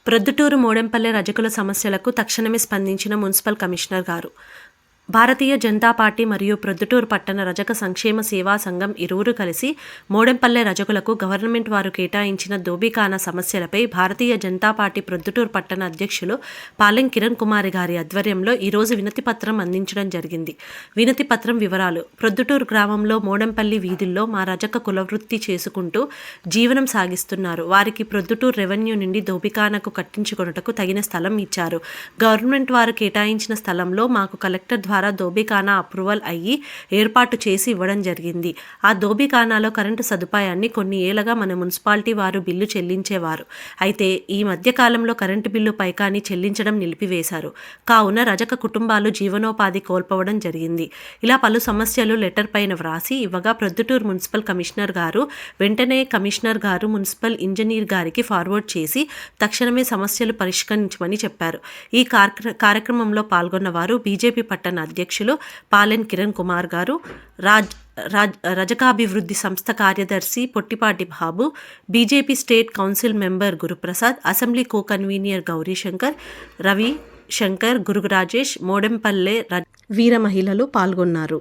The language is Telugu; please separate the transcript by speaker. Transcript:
Speaker 1: ప్రొద్దుటూరు మోడెంపల్లె రజకుల సమస్యలకు తక్షణమే స్పందించిన మున్సిపల్ కమిషనర్ గారు. భారతీయ జనతా పార్టీ మరియు ప్రొద్దుటూరు పట్టణ రజక సంక్షేమ సేవా సంఘం ఇరువురు కలిసి మోడెంపల్లె రజకులకు గవర్నమెంట్ వారు కేటాయించిన దోబిఖానా సమస్యలపై భారతీయ జనతా పార్టీ ప్రొద్దుటూరు పట్టణ అధ్యక్షులు పాలెం కిరణ్ కుమార్ గారి ఆధ్వర్యంలో ఈరోజు వినతి పత్రం అందించడం జరిగింది. వినతి పత్రం వివరాలు: ప్రొద్దుటూరు గ్రామంలో మోడెంపల్లి వీధుల్లో మా రజక కులవృత్తి చేసుకుంటూ జీవనం సాగిస్తున్నారు. వారికి ప్రొద్దుటూరు రెవెన్యూ నుండి దోబిఖానాకు కట్టించుకొనుటకు తగిన స్థలం ఇచ్చారు. గవర్నమెంట్ వారు కేటాయించిన స్థలంలో మాకు కలెక్టర్ ద్వారా దోబిఖానా అప్రూవల్ అయ్యి ఏర్పాటు చేసి ఇవ్వడం జరిగింది. ఆ దోబిఖానాలో కరెంటు సదుపాయాన్ని కొన్ని ఏళ్లగా మన మున్సిపాలిటీ వారు బిల్లు చెల్లించేవారు. అయితే ఈ మధ్య కాలంలో కరెంటు బిల్లు పైకాని చెల్లించడం నిలిపివేశారు. కావున రజక కుటుంబాలు జీవనోపాధి కోల్పోవడం జరిగింది. ఇలా పలు సమస్యలు లెటర్ పైన వ్రాసి ఇవ్వగా ప్రొద్దుటూరు మున్సిపల్ కమిషనర్ గారు వెంటనే కమిషనర్ గారు మున్సిపల్ ఇంజనీర్ గారికి ఫార్వర్డ్ చేసి తక్షణమే సమస్యలు పరిష్కరించమని చెప్పారు. ఈ కార్యక్రమంలో పాల్గొన్న వారు బీజేపీ పట్టణ అధ్యక్షులు పాలెం కిరణ్ కుమార్ గారు, రజకాభివృద్ధి సంస్థ కార్యదర్శి Pottipati Babu, BJP state council member Guruprasad, assembly co convener Gowrishankar, Ravi Shankar, Guru Rajesh, Modempalle వీర మహిళలు పాల్గొన్నారు.